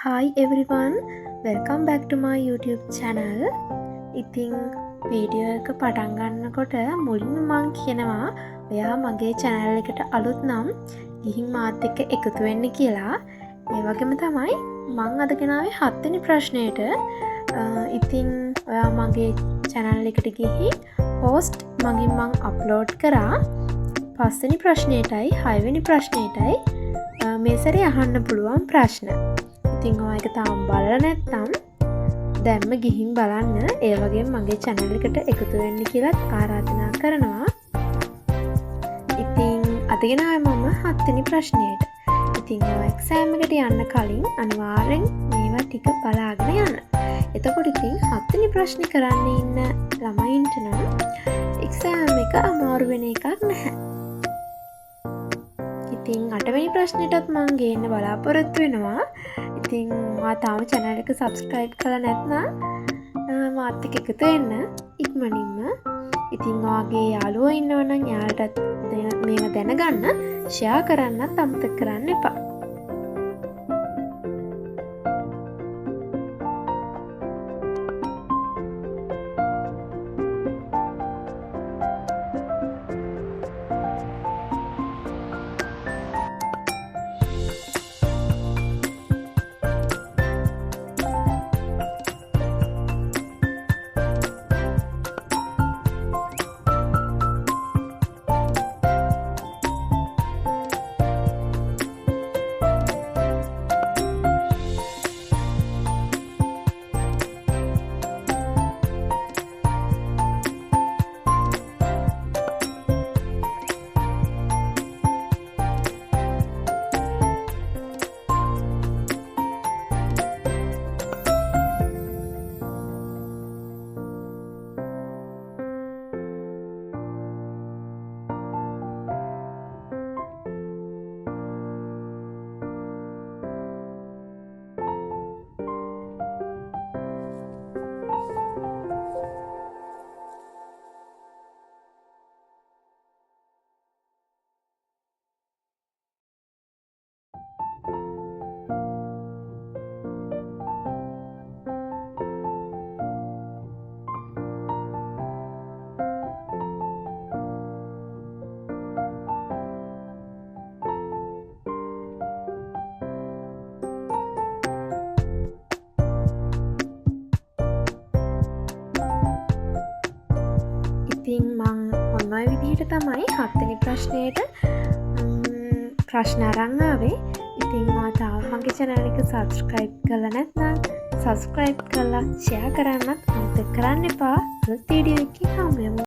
Hi everyone, welcome back to my YouTube channel. ඉතින් video එක පටන් ගන්නකොට මුලින්ම මං කියනවා ඔයා මගේ channel එකට අලුත් නම් ගිහින් මාත් එක්ක එකතු වෙන්න කියලා. ඒ වගේම තමයි මං අද ගෙනාවේ 7 වෙනි ප්‍රශ්නයට. ඉතින් ඔයා මගේ channel එකට ගිහින් post මගින් මං upload කරා 5 වෙනි ප්‍රශ්නයටයි 6 වෙනි ප්‍රශ්නයටයි මේ සැරේ අහන්න පුළුවන් ප්‍රශ්න. ඉතින් ඔයා ඒක තාම බලලා නැත්නම් දැන්ම ගිහින් බලන්න. ඒ වගේම මගේ channel එකට එකතු වෙන්න කියලාත් ආරාධනා කරනවා. ඉතින් අද ගෙනාවේ මම 7 වෙනි ප්‍රශ්නයට. ඉතින් ඔයා exam එකට යන්න කලින් අනිවාර්යෙන් මේවා ටික බලාගෙන යන්න. එතකොට ඉතින් 7 වෙනි ප්‍රශ්නේ කරන්න ඉන්න ළමයින්ට නම් exam එක අමාරු වෙන එකක් නැහැ. ඉතින් 8 වෙනි ප්‍රශ්නෙටත් මම ගේන්න බලාපොරොත්තු වෙනවා. ඉතින් ඔයා තාම channel එක subscribe කරලා නැත්නම් මාත් එක්ක එකතු වෙන්න ඉක්මනින්ම. ඉතින් ඔයාගේ යාළුවෝ ඉන්නවනම් යාළුවටත් මේව දැනගන්න share කරන්නත් අමතක කරන්න එපා. ඉතින් මං ඔන්න ඔය විදිහට තමයි 7 වෙනි ප්‍රශ්නයට ප්‍රශ්න අරන් ආවේ. ඉතින් ඔයා තාම මගේ channel එක subscribe කරලා නැත්නම් subscribe කරලා share කරන්නත් අමතක කරන්න එපා. අලුත් වීඩියෝ එකකින් හමු වෙමු.